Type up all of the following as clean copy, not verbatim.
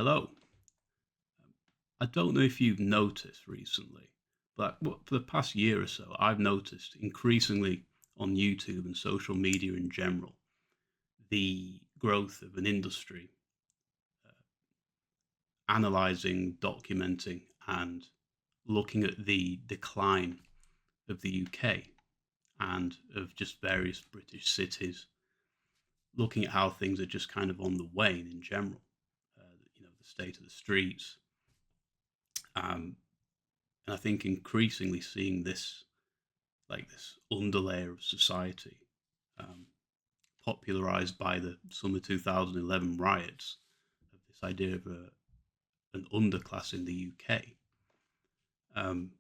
Hello. I don't know if you've noticed recently, but for the past year or so, I've noticed increasingly on YouTube and social media in general the growth of an industry analyzing, documenting, and looking at the decline of the UK and of just various British cities, looking at how things are just kind of on the wane in general. The state of the streets, um, and I think increasingly seeing this this underlayer of society, um, popularized by the summer 2011 riots, of this idea of an underclass in the UK. Um,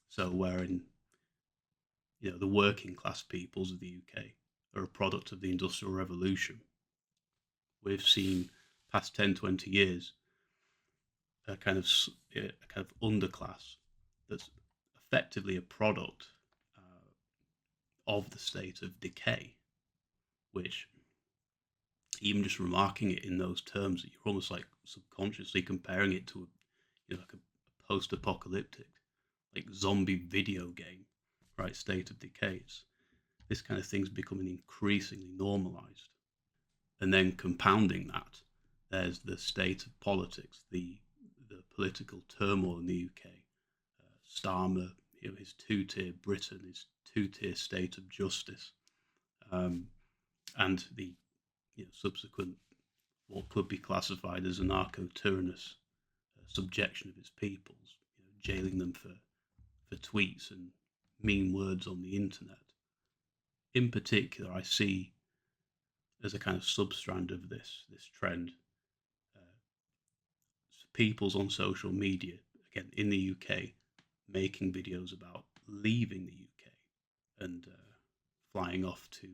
so, wherein the working class peoples of the UK are a product of the Industrial Revolution, we've seen past 10, 20 years a kind of underclass that's effectively a product of the state of decay, which even just remarking it in those terms, you're almost like subconsciously comparing it to like a post-apocalyptic, like zombie video game, right? State of decay. This kind of thing's becoming increasingly normalized, and then compounding that, there's the state of politics, the political turmoil in the UK. Starmer, his two-tier Britain, his two-tier state of justice, um, and the subsequent what could be classified as anarcho-tyrannous subjection of its peoples, jailing them for tweets and mean words on the internet. In particular, I see as a kind of substrand of this trend, uh, peoples on social media, again in the UK, making videos about leaving the UK and flying off to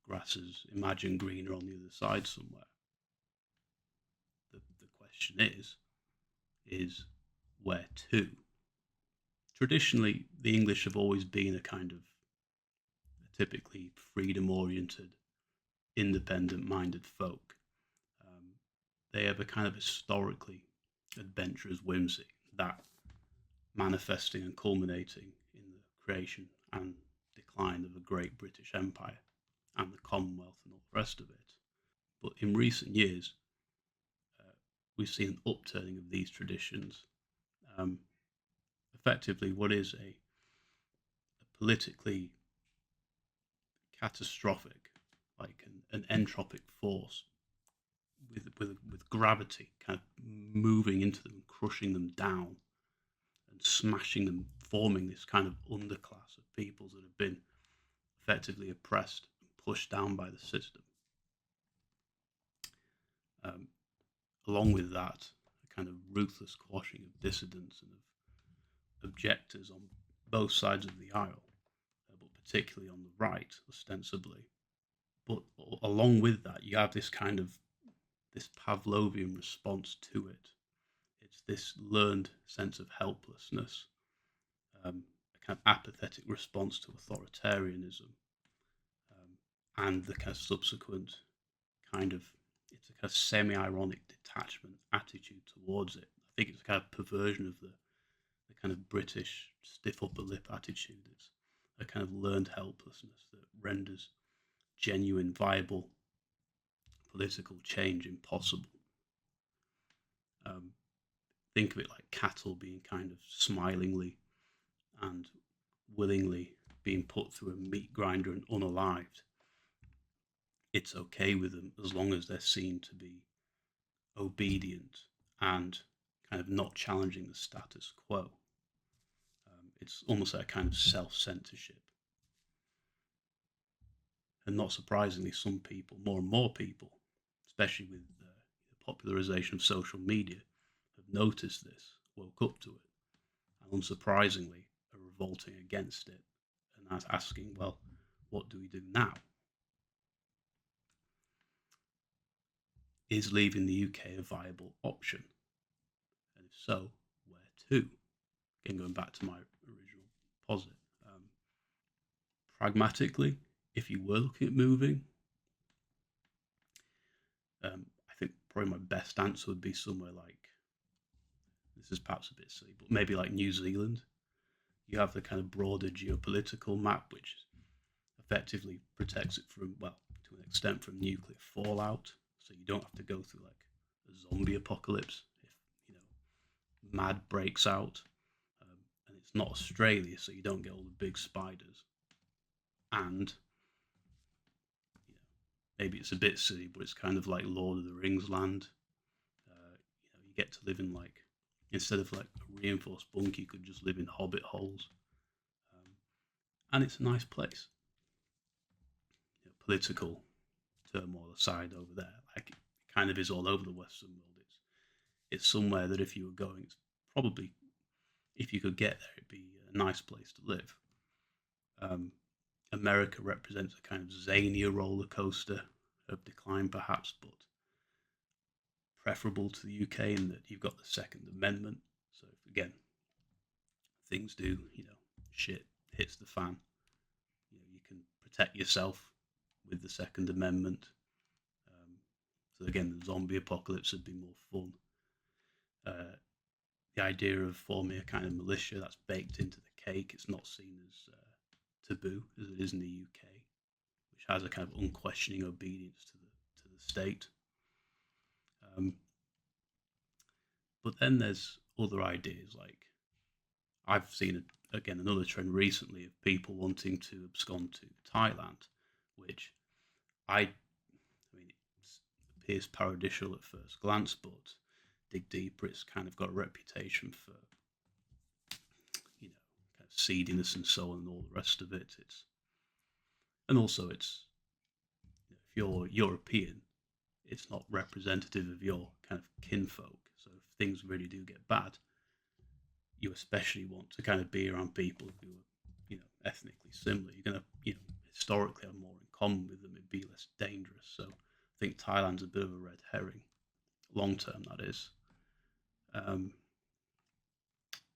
grasses, imagine greener on the other side somewhere. The question is where to? Traditionally, the English have always been a kind of typically freedom oriented, independent minded folk. Um, they have a kind of historically adventurous whimsy that manifesting and culminating in the creation and decline of the great British Empire and the Commonwealth and all the rest of it. But in recent years, uh, we've seen an upturning of these traditions. Um, Effectively, what is a politically catastrophic, like an entropic force with gravity kind of moving into them, crushing them down, and smashing them, forming this kind of underclass of peoples that have been effectively oppressed and pushed down by the system. Um, Along with that, a kind of ruthless quashing of dissidents and of objectors on both sides of the aisle, but particularly on the right, ostensibly. But along with that, you have this Pavlovian response to it. It's this learned sense of helplessness, a kind of apathetic response to authoritarianism, and the kind of subsequent kind of it's a kind of semi-ironic detachment attitude towards it. I think it's a kind of perversion of the kind of British stiff upper lip attitude. It's a kind of learned helplessness that renders genuine, viable political change impossible. Um, think of it like cattle being kind of smilingly and willingly being put through a meat grinder and unalived. It's okay with them as long as they're seen to be obedient and kind of not challenging the status quo. It's almost like a kind of self censorship. And not surprisingly, some people, more and more people, especially with the popularization of social media, have noticed this, woke up to it, and unsurprisingly are revolting against it and asking, well, what do we do now? Is leaving the UK a viable option? And if so, where to? Again, going back to my original posit. Pragmatically, if you were looking at moving, I think probably my best answer would be somewhere like, this is perhaps a bit silly, but maybe like New Zealand. You have the kind of broader geopolitical map, which effectively protects it from, well, to an extent, from nuclear fallout. So you don't have to go through like a zombie apocalypse if, you know, mad breaks out. And it's not Australia, so you don't get all the big spiders. And you know, maybe it's a bit silly, but it's kind of like Lord of the Rings land. You get to live in like, instead of like a reinforced bunker, you could just live in hobbit holes, um, and it's a nice place. Political turmoil aside, over there, like it kind of is all over the Western world. It's somewhere that if you were going, it's probably, if you could get there, it'd be a nice place to live. Um, America represents a kind of zanier roller coaster of decline, perhaps, but preferable to the UK in that you've got the Second Amendment. So if, again, things do, shit hits the fan, you can protect yourself with the Second Amendment. So again, the zombie apocalypse would be more fun. The idea of forming a kind of militia that's baked into the cake, it's not seen as taboo as it is in the UK, which has a kind of unquestioning obedience to the state. Um, but then there's other ideas, like I've seen again another trend recently of people wanting to abscond to Thailand, which I mean, it appears paradisial at first glance, but dig deeper, it's kind of got a reputation for, kind of seediness and so on and all the rest of it. And also it's, if you're European, it's not representative of your kind of kinfolk. So if things really do get bad, you especially want to kind of be around people who are, ethnically similar. You're going to, historically have more in common with them. It'd be less dangerous. So I think Thailand's a bit of a red herring, long term, that is. Um,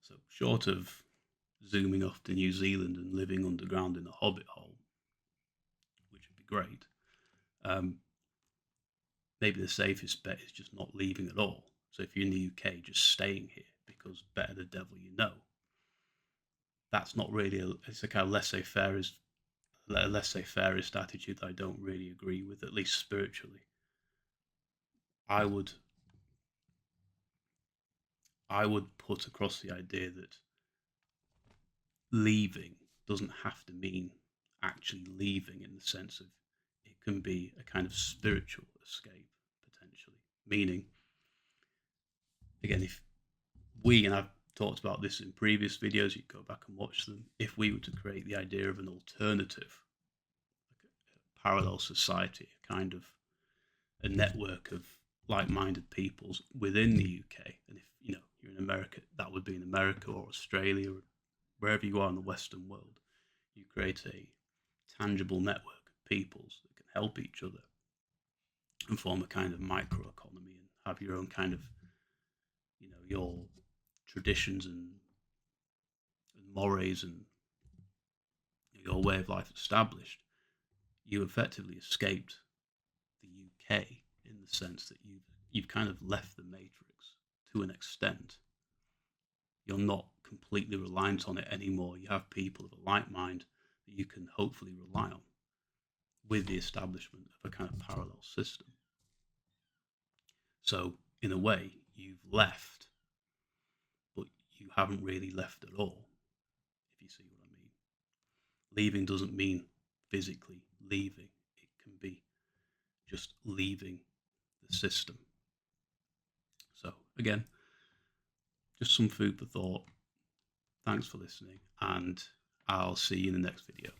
so short of zooming off to New Zealand and living underground in a hobbit hole, which would be great, um, maybe the safest bet is just not leaving at all. So if you're in the UK, just staying here because better the devil you know. That's not really it's a kind of laissez-fairist attitude that I don't really agree with, at least spiritually. I would I would put across the idea that leaving doesn't have to mean actually leaving, in the sense of it can be a kind of spiritual escape potentially. Meaning, again, if we, and I've talked about this in previous videos, you go back and watch them, if we were to create the idea of an alternative, like a parallel society, a kind of a network of like-minded peoples within the UK, and if you're in America, that would be in America or Australia or wherever you are in the Western world, you create a tangible network of peoples that can help each other and form a kind of microeconomy and have your own kind of, your traditions and mores and your way of life established. You effectively escaped the UK in the sense that you've kind of left the matrix to an extent. You're not completely reliant on it anymore. You have people of a like mind that you can hopefully rely on with the establishment of a kind of parallel system. So, in a way, you've left, but you haven't really left at all, if you see what I mean. Leaving doesn't mean physically leaving, it can be just leaving the system. So, again, just some food for thought. Thanks for listening, and I'll see you in the next video.